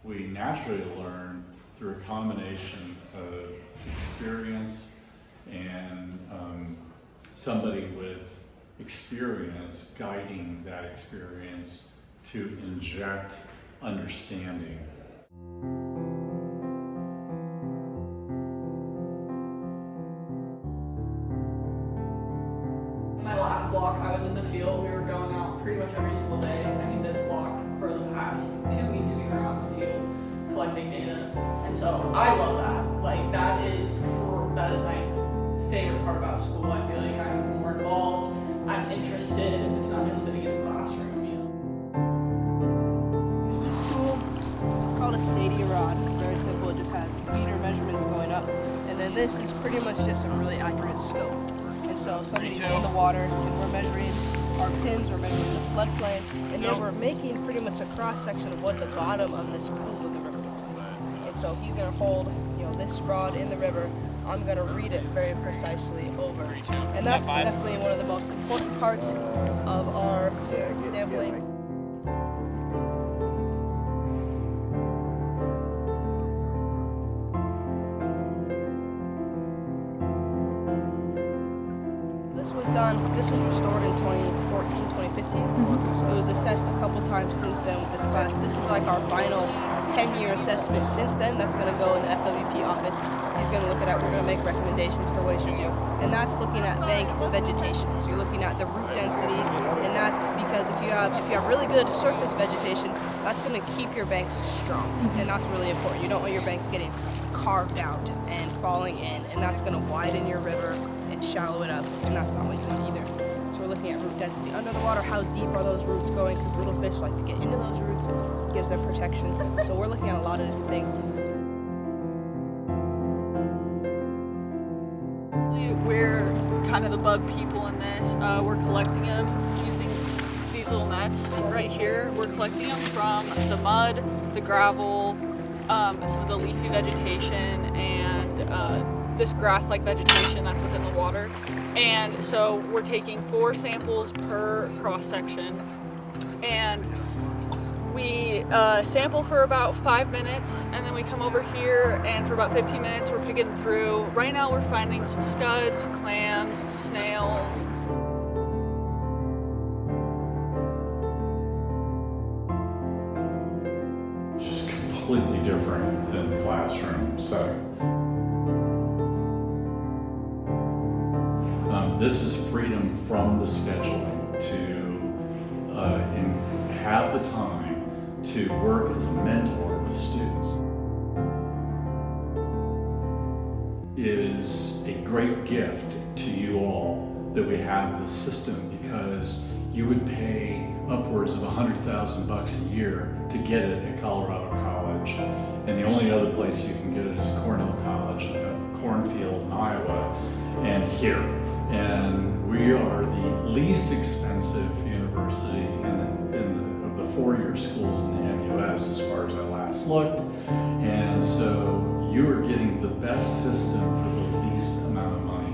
We naturally learn through a combination of experience and somebody with experience guiding that experience to inject understanding. My last block, I was in the field. We were going out pretty much every single day. I mean, this block, for the past 2 weeks, we were out in the field collecting data. And so I love that. Like, that is my favorite part about school. I feel like I'm more involved. I'm interested. It's not just sitting in the classroom, you know. This tool, it's called a stadia rod. Very simple. It just has meter measurements going up. And then this is pretty much just a really accurate scope. And so if somebody's in the water and we're measuring our pins, we're measuring the floodplain, and then we're making pretty much a cross section of what the bottom of this pool in the river looks like. And so he's going to hold, this rod in the river. I'm going to read it very precisely over. And that's definitely one of the most important parts of our sampling. This was restored in 2014, 2015. It was assessed a couple times since then with this class. This is like our final 10-year assessment. Since then, that's going to go in the FWP office. He's going to look at it. We're going to make recommendations for what he should do. And that's looking at bank vegetation. So you're looking at the root density, and that's because if you have really good surface vegetation, that's going to keep your banks strong, and that's really important. You don't want your banks getting carved out and falling in, and that's going to widen your river and shallow it up, and that's not what you want either. So we're looking at root density under the water. How deep are those roots going? Because little fish like to get into those roots. It gives them protection. So we're looking at a lot of different things. We're kind of the bug people in this. We're collecting them using these little nets right here. We're collecting them from the mud, the gravel, some of the leafy vegetation, and this grass-like vegetation that's within the water. And so we're taking 4 samples per cross-section, and we sample for about 5 minutes, and then we come over here, and for about 15 minutes we're picking through. Right now we're finding some scuds, clams, snails. It's just completely different than the classroom setting. This is freedom from the scheduling to have the time to work as a mentor with students. It is a great gift to you all that we have this system, because you would pay upwards of $100,000 a year to get it at Colorado College, and the only other place you can get it is Cornell College in a cornfield in Iowa, and here. And we are the least expensive university of the 4-year schools in the MUS as far as I last looked. And so you are getting the best system for the least amount of money.